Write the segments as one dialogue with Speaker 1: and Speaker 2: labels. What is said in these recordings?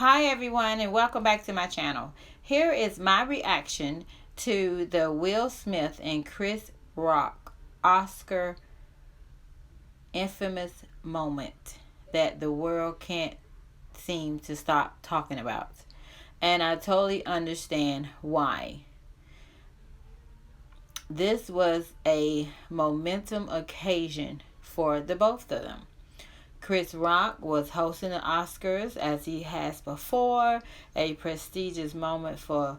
Speaker 1: Hi everyone and welcome back to my channel. Here is my reaction to the Will Smith and Chris Rock Oscar infamous moment that the world can't seem to stop talking about. And I totally understand why. This was a momentum occasion for the both of them. Chris Rock was hosting the Oscars as he has before, a prestigious moment for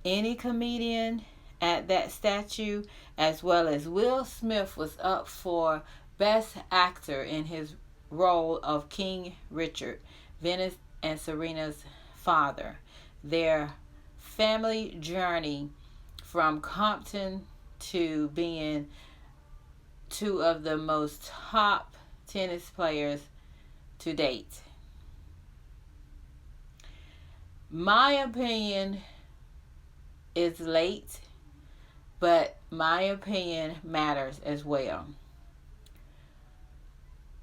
Speaker 1: any comedian at that statue, as well as Will Smith was up for Best Actor in his role of King Richard, Venus and Serena's father. Their family journey from Compton to being two of the most top tennis players to date. My opinion is late, but my opinion matters as well.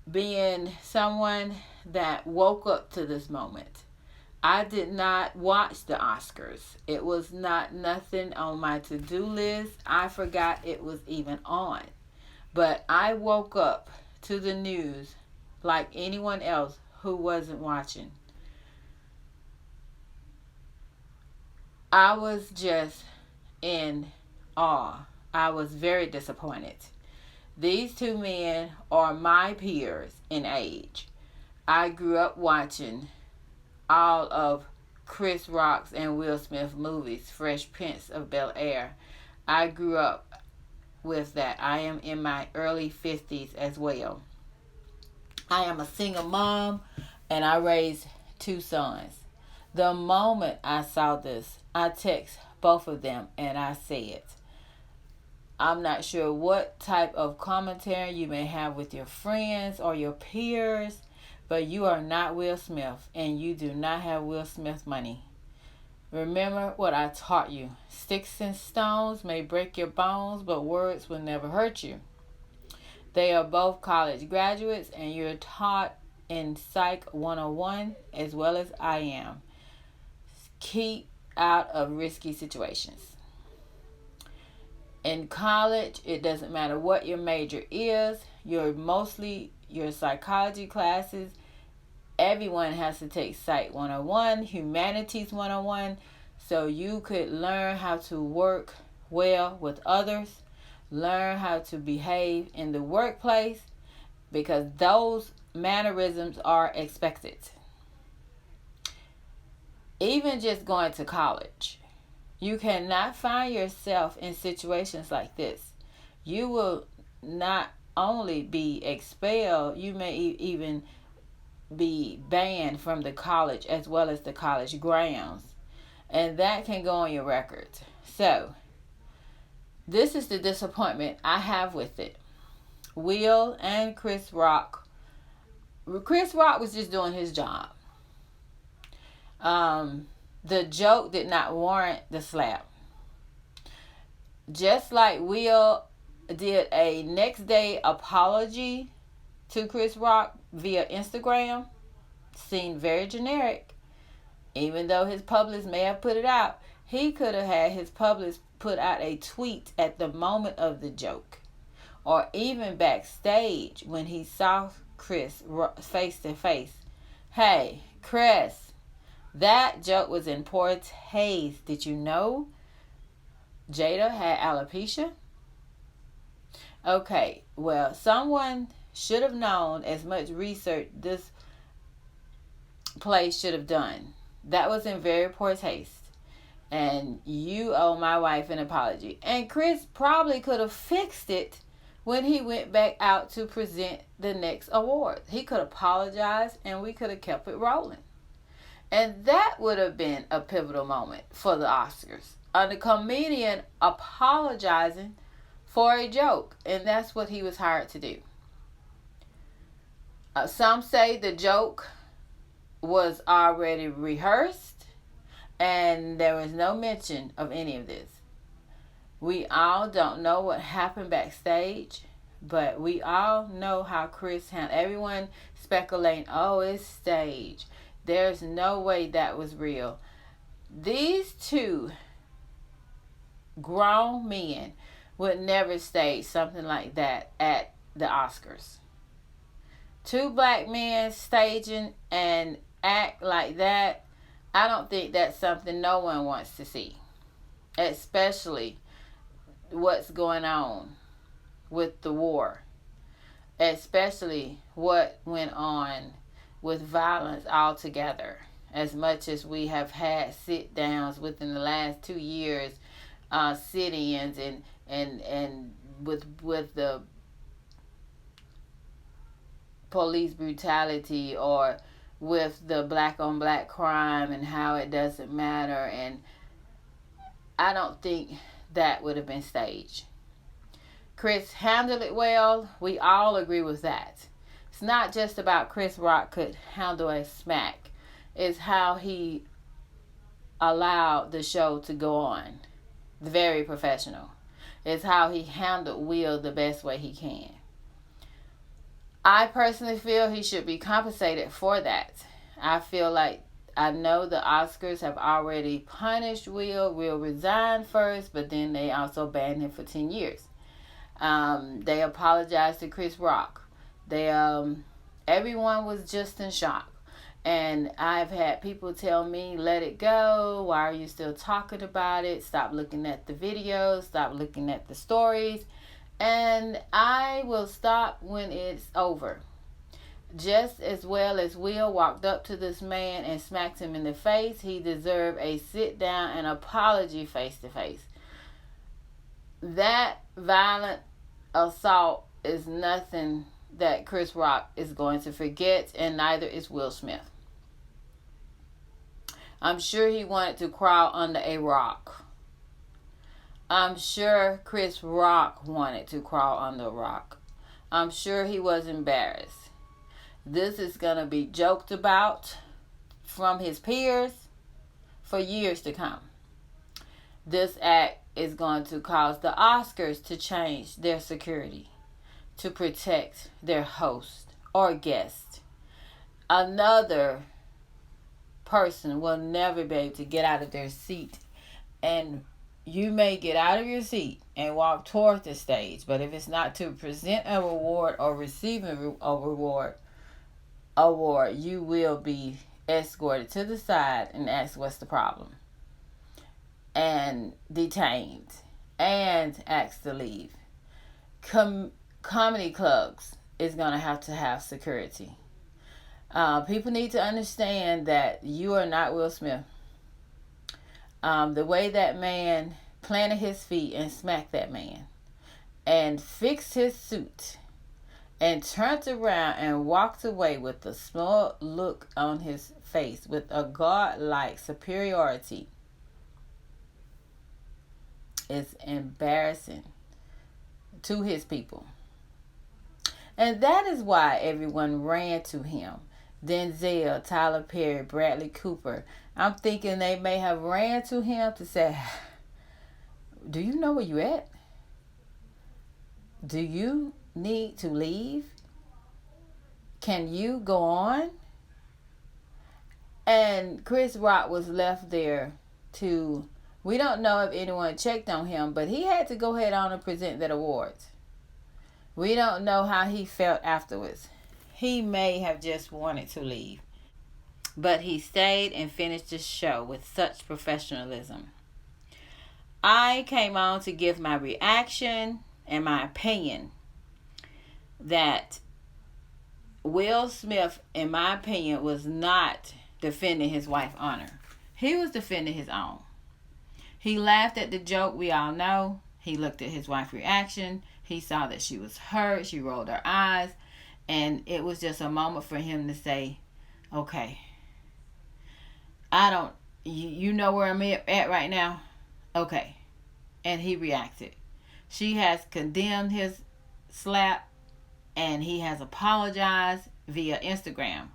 Speaker 1: Being someone that woke up to this moment, I did not watch the Oscars. It was nothing on my to-do list. I forgot it was even on. But I woke up to the news like anyone else who wasn't watching. I was just in awe. I was very disappointed. These two men are my peers in age. I grew up watching all of Chris Rock's and Will Smith movies, Fresh Prince of Bel-Air. I grew up with that. I am in my early 50s as well. I am a single mom and I raised two sons. The moment I saw this, I text both of them and I said, I'm not sure what type of commentary you may have with your friends or your peers, but you are not Will Smith and you do not have Will Smith money. Remember what I taught you. Sticks and stones may break your bones, but words will never hurt you. They are both college graduates and you're taught in Psych 101 as well as I am. Keep out of risky situations. In college, it doesn't matter what your major is. Mostly your psychology classes. Everyone has to take Psych 101, Humanities 101, so you could learn how to work well with others, learn how to behave in the workplace, because those mannerisms are expected. Even just going to college, you cannot find yourself in situations like this. You will not only be expelled, you may even be banned from the college as well as the college grounds. And that can go on your record. So, this is the disappointment I have with it. Will and Chris Rock. Chris Rock was just doing his job. The joke did not warrant the slap. Just like Will did a next day apology to Chris Rock via Instagram, seemed very generic. Even though his publicist may have put it out, he could have had his publicist put out a tweet at the moment of the joke, or even backstage when he saw Chris face to face. Hey, Chris, that joke was in poor taste. Did you know Jada had alopecia? Okay, well, someone should have known as much research this place should have done. That was in very poor taste. And you owe my wife an apology. And Chris probably could have fixed it when he went back out to present the next award. He could apologize and we could have kept it rolling. And that would have been a pivotal moment for the Oscars. A comedian apologizing for a joke. And that's what he was hired to do. Some say the joke was already rehearsed and there was no mention of any of this. We all don't know what happened backstage, but we all know how Chris handled. Everyone speculating, oh, it's stage. There's no way that was real. These two grown men would never stage something like that at the Oscars. Two black men staging and act like that, I don't think that's something no one wants to see. Especially what's going on with the war. Especially what went on with violence altogether. As much as we have had sit downs within the last 2 years, sit-ins and with the police brutality, or with the black on black crime and how it doesn't matter, and I don't think that would have been staged. Chris handled it well. We all agree with that. It's not just about Chris Rock could handle a smack. It's how he allowed the show to go on. Very professional. It's how he handled Will the best way he can. I personally feel he should be compensated for that. I feel like, I know the Oscars have already punished Will. Will resigned first, but then they also banned him for 10 years. They apologized to Chris Rock. Everyone was just in shock. And I've had people tell me, let it go. Why are you still talking about it? Stop looking at the videos. Stop looking at the stories. And I will stop when it's over. Just as well as Will walked up to this man and smacked him in the face, he deserved a sit down and apology face to face. That violent assault is nothing that Chris Rock is going to forget, and neither is Will Smith. I'm sure he wanted to crawl under a rock. I'm sure Chris Rock wanted to crawl under a rock. I'm sure he was embarrassed. This is going to be joked about from his peers for years to come. This act is going to cause the Oscars to change their security to protect their host or guest. Another person will never be able to get out of their seat, and you may get out of your seat and walk toward the stage, but if it's not to present a reward or receive a reward, you will be escorted to the side and asked what's the problem, and detained and asked to leave. Comedy clubs is going to have security. People need to understand that you are not Will Smith. The way that man planted his feet and smacked that man and fixed his suit and turned around and walked away with a small look on his face with a godlike superiority is embarrassing to his people. And that is why everyone ran to him. Denzel, Tyler Perry, Bradley Cooper. I'm thinking they may have ran to him to say, do you know where you at? Do you need to leave? Can you go on? And Chris Rock was left there to, we don't know if anyone checked on him, but he had to go ahead on and present that award. We don't know how he felt afterwards. He may have just wanted to leave. But he stayed and finished the show with such professionalism. I came on to give my reaction and my opinion that Will Smith, in my opinion, was not defending his wife's honor. He was defending his own. He laughed at the joke, we all know. He looked at his wife's reaction. He saw that she was hurt. She rolled her eyes. And it was just a moment for him to say, okay, you know where I'm at right now? Okay. And he reacted. She has condemned his slap, and he has apologized via Instagram.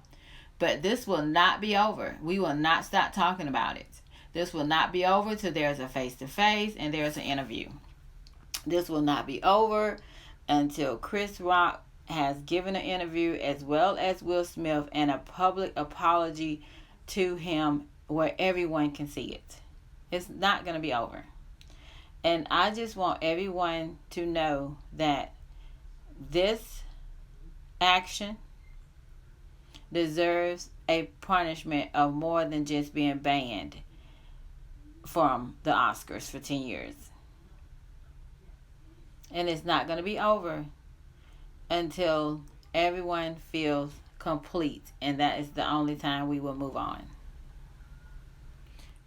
Speaker 1: But this will not be over. We will not stop talking about it. This will not be over till there's a face-to-face and there's an interview. This will not be over until Chris Rock has given an interview, as well as Will Smith, and a public apology to him where everyone can see it. It's not going to be over. And I just want everyone to know that this action deserves a punishment of more than just being banned from the Oscars for 10 years. And it's not going to be over until everyone feels complete. And that is the only time we will move on.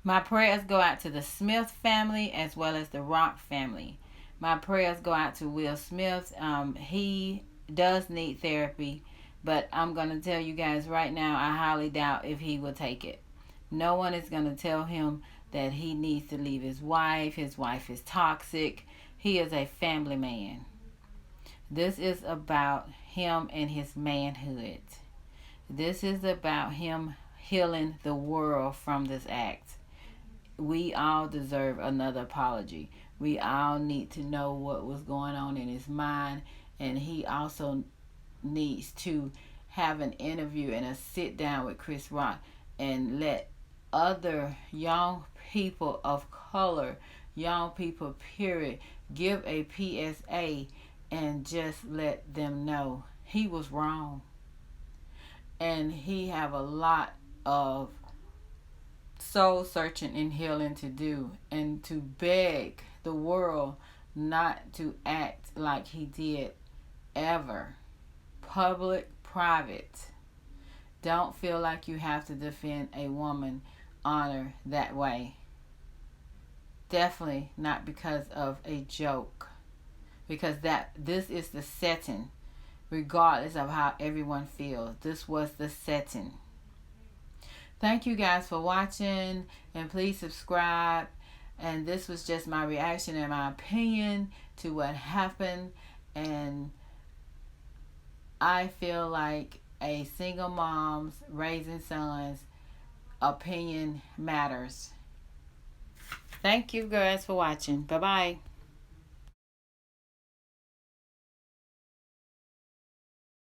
Speaker 1: My prayers go out to the Smith family as well as the Rock family. My prayers go out to Will Smith. He does need therapy, but I'm going to tell you guys right now, I highly doubt if he will take it. No one is going to tell him that he needs to leave his wife. His wife is toxic. He is a family man. This is about him and his manhood. This is about him healing the world from this act. We all deserve another apology. We all need to know what was going on in his mind, and he also needs to have an interview and a sit down with Chris Rock and let other young people of color, young people period, give a PSA and just let them know he was wrong. And he have a lot of soul searching and healing to do, and to beg the world not to act like he did ever. Public, private. Don't feel like you have to defend a woman honor that way. Definitely not because of a joke. Because this is the setting. Regardless of how everyone feels, this was the setting. Thank you guys for watching, and please subscribe. And this was just my reaction and my opinion to what happened. And I feel like a single mom's raising sons opinion matters. Thank you guys for watching. Bye bye.